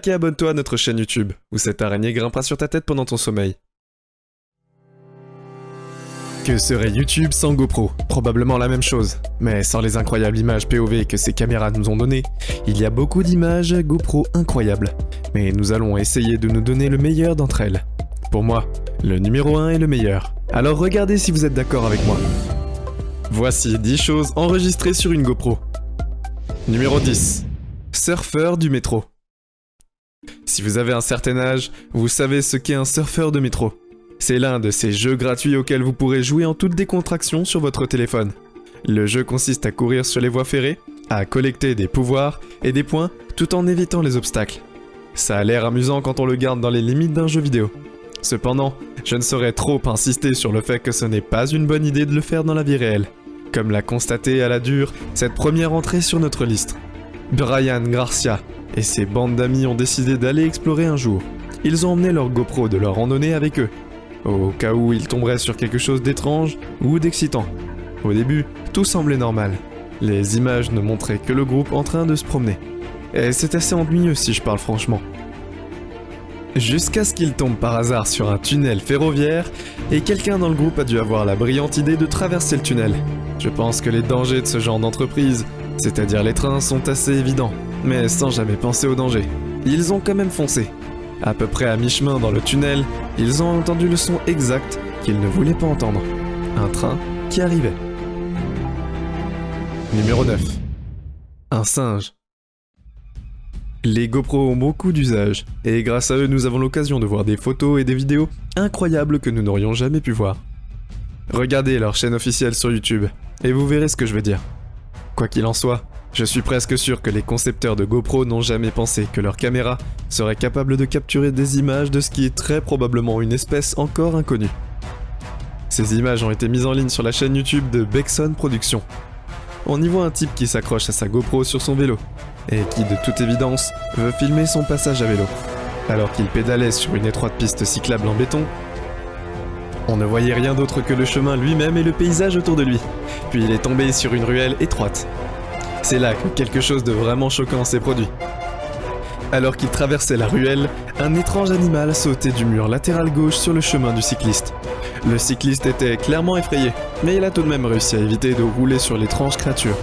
like et abonne-toi à notre chaîne YouTube, où cette araignée grimpera sur ta tête pendant ton sommeil. Que serait YouTube sans GoPro? Probablement la même chose, mais sans les incroyables images POV que ces caméras nous ont données, il y a beaucoup d'images GoPro incroyables, mais nous allons essayer de nous donner le meilleur d'entre elles. Pour moi, le numéro 1 est le meilleur, alors regardez si vous êtes d'accord avec moi. Voici 10 choses enregistrées sur une GoPro. Numéro 10. Surfeur du métro. Si vous avez un certain âge, vous savez ce qu'est un surfeur de métro. C'est l'un de ces jeux gratuits auxquels vous pourrez jouer en toute décontraction sur votre téléphone. Le jeu consiste à courir sur les voies ferrées, à collecter des pouvoirs et des points tout en évitant les obstacles. Ça a l'air amusant quand on le garde dans les limites d'un jeu vidéo. Cependant, je ne saurais trop insister sur le fait que ce n'est pas une bonne idée de le faire dans la vie réelle. Comme l'a constaté à la dure cette première entrée sur notre liste. Brian Garcia et ses bandes d'amis ont décidé d'aller explorer un jour. Ils ont emmené leur GoPro de leur randonnée avec eux, au cas où ils tomberaient sur quelque chose d'étrange ou d'excitant. Au début, tout semblait normal. Les images ne montraient que le groupe en train de se promener. Et c'est assez ennuyeux si je parle franchement. Jusqu'à ce qu'ils tombent par hasard sur un tunnel ferroviaire, et quelqu'un dans le groupe a dû avoir la brillante idée de traverser le tunnel. Je pense que les dangers de ce genre d'entreprise, c'est-à-dire les trains, sont assez évidents, mais sans jamais penser aux dangers. Ils ont quand même foncé. À peu près à mi-chemin dans le tunnel, ils ont entendu le son exact qu'ils ne voulaient pas entendre. Un train qui arrivait. Numéro 9. Un singe. Les GoPro ont beaucoup d'usages, et grâce à eux nous avons l'occasion de voir des photos et des vidéos incroyables que nous n'aurions jamais pu voir. Regardez leur chaîne officielle sur YouTube, et vous verrez ce que je veux dire. Quoi qu'il en soit, je suis presque sûr que les concepteurs de GoPro n'ont jamais pensé que leur caméra serait capable de capturer des images de ce qui est très probablement une espèce encore inconnue. Ces images ont été mises en ligne sur la chaîne YouTube de Bexon Productions. On y voit un type qui s'accroche à sa GoPro sur son vélo, et qui de toute évidence veut filmer son passage à vélo. Alors qu'il pédalait sur une étroite piste cyclable en béton, on ne voyait rien d'autre que le chemin lui-même et le paysage autour de lui. Puis il est tombé sur une ruelle étroite. C'est là que quelque chose de vraiment choquant s'est produit. Alors qu'il traversait la ruelle, un étrange animal sautait du mur latéral gauche sur le chemin du cycliste. Le cycliste était clairement effrayé, mais il a tout de même réussi à éviter de rouler sur l'étrange créature.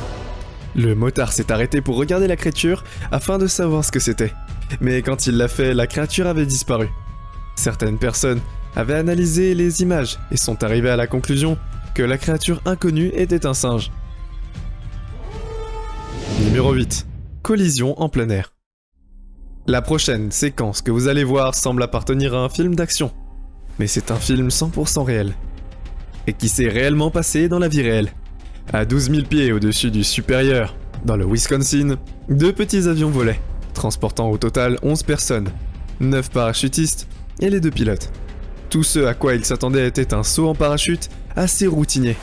Le motard s'est arrêté pour regarder la créature afin de savoir ce que c'était. Mais quand il l'a fait, la créature avait disparu. Certaines personnes avaient analysé les images et sont arrivées à la conclusion que la créature inconnue était un singe. Numéro 8. Collision en plein air. La prochaine séquence que vous allez voir semble appartenir à un film d'action. Mais c'est un film 100% réel. Et qui s'est réellement passé dans la vie réelle. À 12 000 pieds au-dessus du Supérieur, dans le Wisconsin, 2 petits avions volaient, transportant au total 11 personnes, 9 parachutistes et les 2 pilotes. Tout ce à quoi ils s'attendaient était un saut en parachute assez routinier.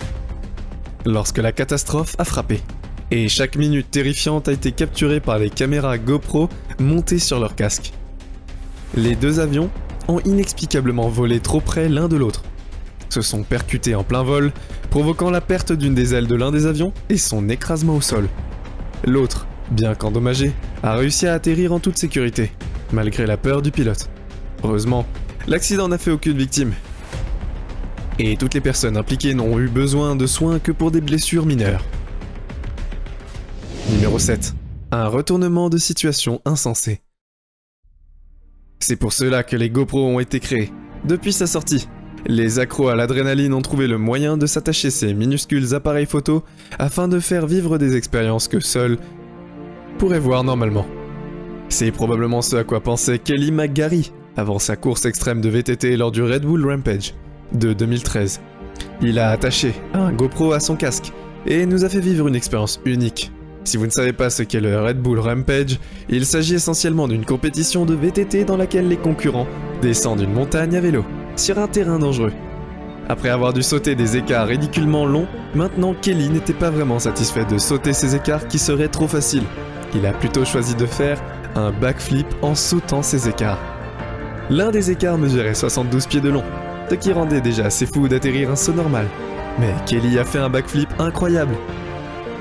Lorsque la catastrophe a frappé, et chaque minute terrifiante a été capturée par les caméras GoPro montées sur leur casque. Les 2 avions ont inexplicablement volé trop près l'un de l'autre, se sont percutés en plein vol, provoquant la perte d'une des ailes de l'un des avions et son écrasement au sol. L'autre, bien qu'endommagé, a réussi à atterrir en toute sécurité, malgré la peur du pilote. Heureusement, l'accident n'a fait aucune victime. Et toutes les personnes impliquées n'ont eu besoin de soins que pour des blessures mineures. Numéro 7. Un retournement de situation insensé. C'est pour cela que les GoPro ont été créés. Depuis sa sortie, les accros à l'adrénaline ont trouvé le moyen de s'attacher ces minuscules appareils photo afin de faire vivre des expériences que seuls pourraient voir normalement. C'est probablement ce à quoi pensait Kelly McGarry avant sa course extrême de VTT lors du Red Bull Rampage de 2013. Il a attaché un GoPro à son casque et nous a fait vivre une expérience unique. Si vous ne savez pas ce qu'est le Red Bull Rampage, il s'agit essentiellement d'une compétition de VTT dans laquelle les concurrents descendent une montagne à vélo, sur un terrain dangereux. Après avoir dû sauter des écarts ridiculement longs, maintenant Kelly n'était pas vraiment satisfait de sauter ces écarts qui seraient trop faciles. Il a plutôt choisi de faire un backflip en sautant ces écarts. L'un des écarts mesurait 72 pieds de long, ce qui rendait déjà assez fou d'atterrir un saut normal. Mais Kelly a fait un backflip incroyable.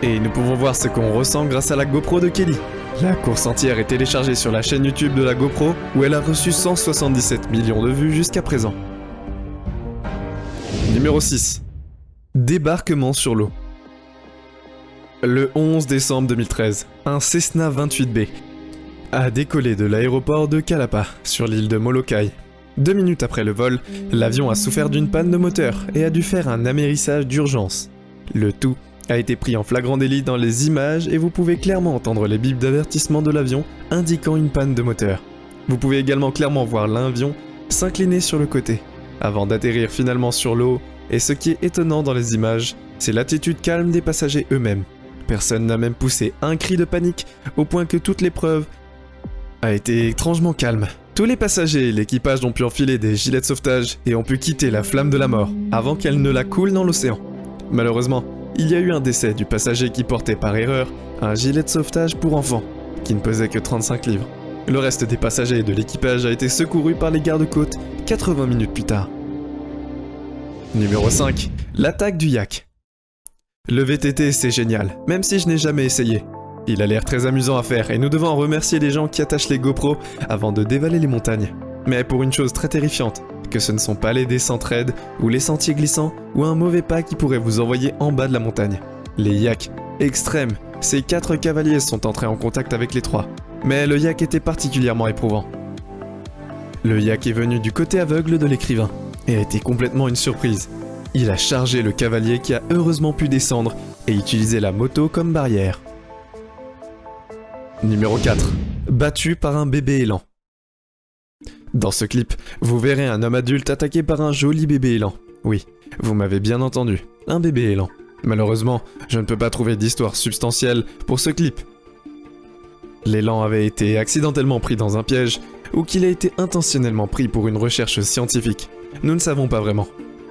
Et nous pouvons voir ce qu'on ressent grâce à la GoPro de Kelly, La course entière est téléchargée sur la chaîne YouTube de la GoPro où elle a reçu 177 millions de vues jusqu'à présent. Numéro 6. Débarquement sur l'eau. Le 11 décembre 2013, un Cessna 28B a décollé de l'aéroport de Calapa, sur l'île de Molokai. 2 minutes après le vol, l'avion a souffert d'une panne de moteur et a dû faire un amérissage d'urgence. Le tout a été pris en flagrant délit dans les images et vous pouvez clairement entendre les bips d'avertissement de l'avion indiquant une panne de moteur. Vous pouvez également clairement voir l'avion s'incliner sur le côté, avant d'atterrir finalement sur l'eau, et ce qui est étonnant dans les images, c'est l'attitude calme des passagers eux-mêmes. Personne n'a même poussé un cri de panique, au point que toute l'épreuve a été étrangement calme. Tous les passagers et l'équipage ont pu enfiler des gilets de sauvetage et ont pu quitter la flamme de la mort, avant qu'elle ne la coule dans l'océan. Malheureusement, il y a eu un décès du passager qui portait par erreur un gilet de sauvetage pour enfants, qui ne pesait que 35 livres. Le reste des passagers et de l'équipage a été secouru par les gardes-côtes 80 minutes plus tard. Numéro 5. L'attaque du yak. Le VTT c'est génial, même si je n'ai jamais essayé. Il a l'air très amusant à faire et nous devons en remercier les gens qui attachent les GoPro avant de dévaler les montagnes. Mais pour une chose très terrifiante, que ce ne sont pas les descentes raides ou les sentiers glissants ou un mauvais pas qui pourrait vous envoyer en bas de la montagne. Les yaks extrêmes, ces 4 cavaliers sont entrés en contact avec les 3. Mais le yak était particulièrement éprouvant. Le yak est venu du côté aveugle de l'écrivain et a été complètement une surprise. Il a chargé le cavalier qui a heureusement pu descendre et utiliser la moto comme barrière. Numéro 4. Battu par un bébé élan. Dans ce clip, vous verrez un homme adulte attaqué par un joli bébé élan. Oui, vous m'avez bien entendu, un bébé élan. Malheureusement, je ne peux pas trouver d'histoire substantielle pour ce clip. L'élan avait été accidentellement pris dans un piège, ou qu'il a été intentionnellement pris pour une recherche scientifique. Nous ne savons pas vraiment.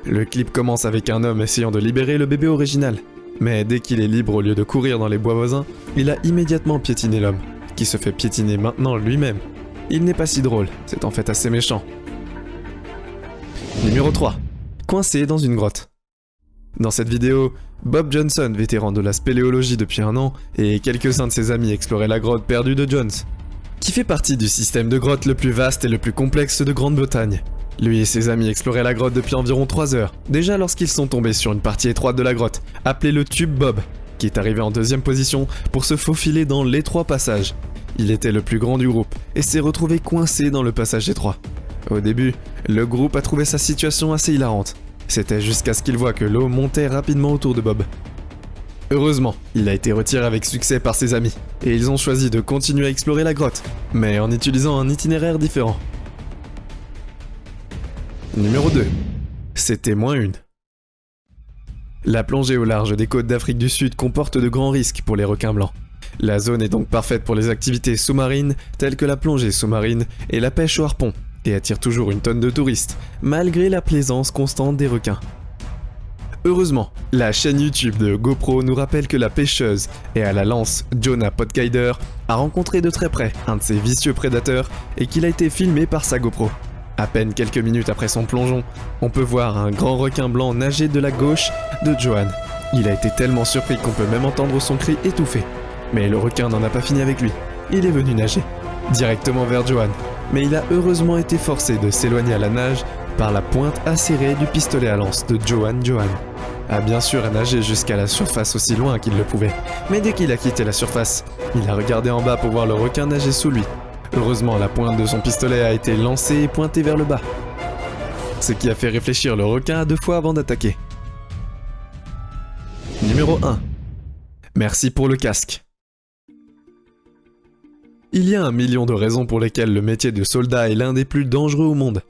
Le clip commence avec un homme essayant de libérer le bébé original. Mais dès qu'il est libre au lieu de courir dans les bois voisins, il a immédiatement piétiné l'homme, qui se fait piétiner maintenant lui-même. Il n'est pas si drôle, c'est en fait assez méchant. Numéro 3. Coincé dans une grotte. Dans cette vidéo, Bob Johnson, vétéran de la spéléologie depuis 1 an, et quelques-uns de ses amis exploraient la grotte perdue de Jones, qui fait partie du système de grottes le plus vaste et le plus complexe de Grande-Bretagne. Lui et ses amis exploraient la grotte depuis environ 3 heures, déjà lorsqu'ils sont tombés sur une partie étroite de la grotte, appelée le tube Bob, qui est arrivé en 2e position pour se faufiler dans l'étroit passage. Il était le plus grand du groupe et s'est retrouvé coincé dans le passage étroit. Au début, le groupe a trouvé sa situation assez hilarante. C'était jusqu'à ce qu'il voit que l'eau montait rapidement autour de Bob. Heureusement, il a été retiré avec succès par ses amis, et ils ont choisi de continuer à explorer la grotte, mais en utilisant un itinéraire différent. Numéro 2. C'était -1. La plongée au large des côtes d'Afrique du Sud comporte de grands risques pour les requins blancs. La zone est donc parfaite pour les activités sous-marines telles que la plongée sous-marine et la pêche au harpon, et attire toujours une tonne de touristes, malgré la plaisance constante des requins. Heureusement, la chaîne YouTube de GoPro nous rappelle que la pêcheuse et à la lance Jonah Potgider a rencontré de très près un de ses vicieux prédateurs et qu'il a été filmé par sa GoPro. À peine quelques minutes après son plongeon, on peut voir un grand requin blanc nager de la gauche de Johan. Il a été tellement surpris qu'on peut même entendre son cri étouffé. Mais le requin n'en a pas fini avec lui. Il est venu nager directement vers Johan, mais il a heureusement été forcé de s'éloigner à la nage par la pointe acérée du pistolet à lance de Johan a bien sûr nagé jusqu'à la surface aussi loin qu'il le pouvait, mais dès qu'il a quitté la surface, il a regardé en bas pour voir le requin nager sous lui. Heureusement, la pointe de son pistolet a été lancée et pointée vers le bas, ce qui a fait réfléchir le requin à 2 fois avant d'attaquer. Numéro 1. Merci pour le casque. Il y a 1 million de raisons pour lesquelles le métier de soldat est l'un des plus dangereux au monde.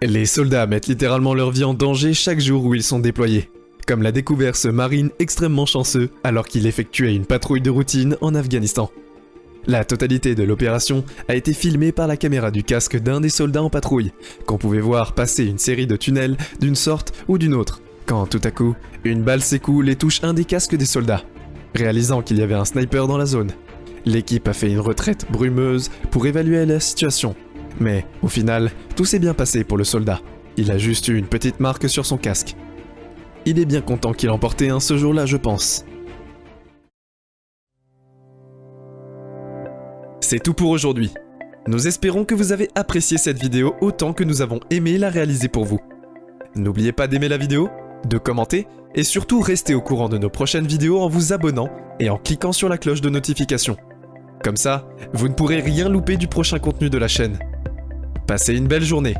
Les soldats mettent littéralement leur vie en danger chaque jour où ils sont déployés, comme l'a découvert ce marine extrêmement chanceux alors qu'il effectuait une patrouille de routine en Afghanistan. La totalité de l'opération a été filmée par la caméra du casque d'un des soldats en patrouille, qu'on pouvait voir passer une série de tunnels d'une sorte ou d'une autre, quand tout à coup, une balle s'écoule et touche un des casques des soldats. Réalisant qu'il y avait un sniper dans la zone, l'équipe a fait une retraite brumeuse pour évaluer la situation. Mais, au final, tout s'est bien passé pour le soldat. Il a juste eu une petite marque sur son casque. Il est bien content qu'il en portait un ce jour-là, je pense. C'est tout pour aujourd'hui. Nous espérons que vous avez apprécié cette vidéo autant que nous avons aimé la réaliser pour vous. N'oubliez pas d'aimer la vidéo, de commenter et surtout restez au courant de nos prochaines vidéos en vous abonnant et en cliquant sur la cloche de notification. Comme ça, vous ne pourrez rien louper du prochain contenu de la chaîne. Passez une belle journée.